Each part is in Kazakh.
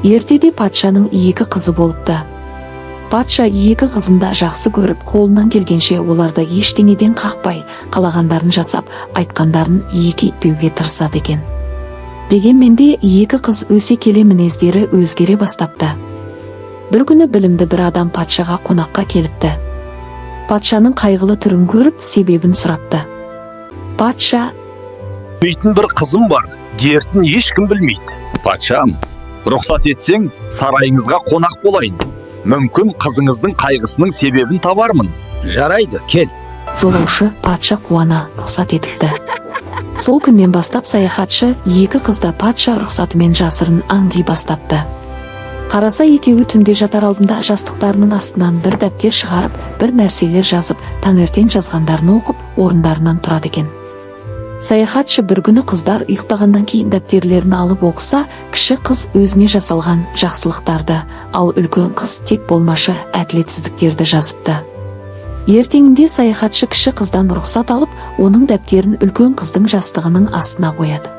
Ертеде патшаның екі қызы болыпты. Патша екі қызын да жақсы көріп, қолынан келгенше оларды ештеңеден қақпай, қалағандарын жасап, айтқандарын екі етпеуге тырысады екен. Дегенмен де екі қыз өсе келе мінездері өзгере бастапты. Bir күні білімді бір адам патшаға қонаққа келіпті. Патшаның қайғылы түрін көріп, себебін сұрапты. Патша: "Дейтін бір қызым бар, дертін ешкім білмейді. Патшам, рұқсат етсең, сарайыңызға қонақ болайын. Мүмкін қызыңыздың қайғысының себебін табармын." Жарайды, кел. Жолаушы патша қуана рұқсат етіпті. Сол күннен бастап саяхатшы екі қызда патша рұқсатымен жасырын аңди бастапты. Қараса екеуі түнде жатар алдында жастықтарының астынан бір дәптер шығарып, бір нәрселер жазып, таңертең жазғандарын оқып, орындарынан тұрады екен. Саяхатшы бір күні қыздар ұйықтағаннан кейін дәптерлерін алып оқыса, кіші қыз өзіне жасалған жақсылықтарды, ал үлкен қыз тек болмашы әділетсіздіктерді жазыпты. Ертеңінде саяхатшы кіші қыздан рұқсат алып, оның дәптерін үлкен қыздың жастығының астына қояды.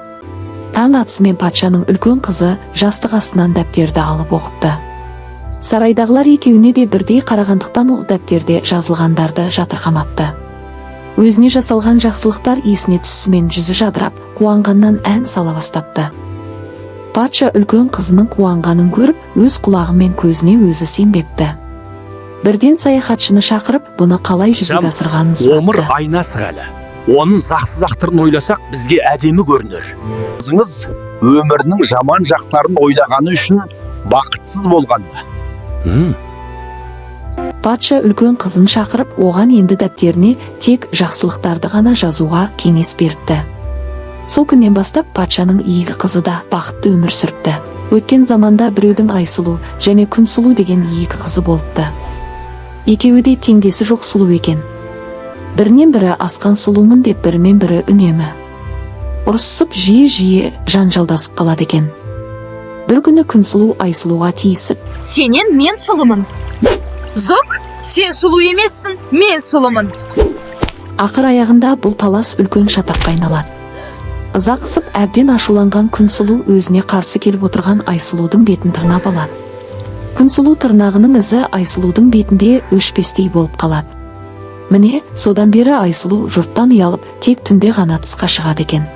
Таң атысымен патшаның үлкен қызы жастық астынан дәптерді алып оқыпты. Сарайдағылар екеуіне де бірдей қарағандықтан ол дәптерде жазылғандарды жатырқамапты. Өзіне жасалған жақсылықтар есіне түсісімен жүзі жадырап, қуанғаннан ән сала бастапты. Патша үлкен қызының қуанғанын көріп, өз құлағы мен көзіне өзі сенбепті. Бірден саяхатшыны шақырып, бұны қалай жүзеге асырғанын сұрапты. Өмір айнасы әлі. Оның жақсы-жақтырын ойласақ, бізге әдемі көрінер. Қызыңыз өмірінің жаман жақтарын ойлағаны үшін бақытсыз болғанды. Патша үлкен қызын шақырып, оған енді дәптеріне тек жақсылықтарды ғана жазуға кеңес беріпті. Сол күннен бастап патшаның екі қызы да бақытты өмір сүріпті. Өткен заманда біреудің Айсұлу және Күнсұлу деген екі қызы болыпты. Екеуі де теңдесі жоқ сұлу екен. Бірінен бірі асқан сұлумын деп, бірімен бірі үнемі ұрысып, жиі жанжалдасып қалады екен. Bir күні Күнсұлу Айсұлуға тиісіп: "Сенен мен сұлымын. Зок, сен сұлу емессің, мен сұлымын." Ақыр аяғында бұл талас үлкен шатаққа айналады. Ыза қысып, әбден ашуланған Күнсұлу өзіне қарсы келіп отырған Айсұлудың бетін тырнап алады. Күнсұлу тырнағының ізі Айсұлудың бетінде өшпестей болып қалады. Міне, содан бері Айсұлу жұрттан ұялып, тек түнде ғана тысқа шығады екен.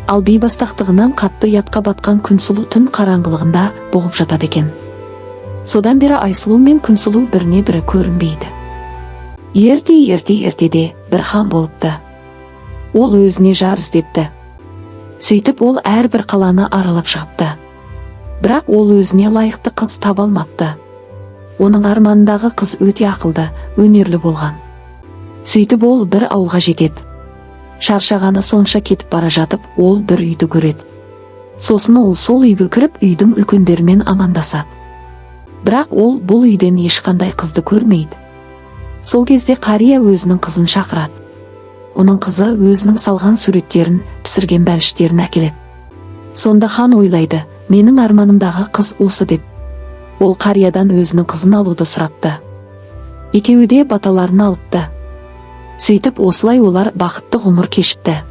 Ал бейбастақтығынан қатты ұятқа батқан Күнсұлу түн қараңғылығында бұғып жатады екен. Содан бері Айсұлу мен Күнсұлу біріне бірі көрінбейді. Ертеде бір хан болыпты. Ол өзіне жар іздепті. Сөйтіп ол әрбір қаланы аралап шығыпты. Бірақ ол өзіне лайықты қыз таба алмапты. Оның арманындағы қыз өте ақылды, өнерлі болған. Сөйтіп ол бір ауылға жетеді. Шаршағаны сонша кетіп бара жатып, ол бір үйді көреді. Сосын ол сол үйге кіріп, үйдің үлкендерімен амандасады. Бірақ ол бұл үйден ешқандай қызды көрмейді. Сол кезде қария өзінің қызын шақырады. Оның қызы өзінің салған суреттерін, пісірген бәліштерін әкеледі. Сонда хан ойлайды, менің арманымдағы қыз осы деп. Ол қариядан өзінің қызын алуды сұрапты. Екеуі де баталарын алыпты. Сөйтіп осылай олар бақытты ғұмыр кешіпті.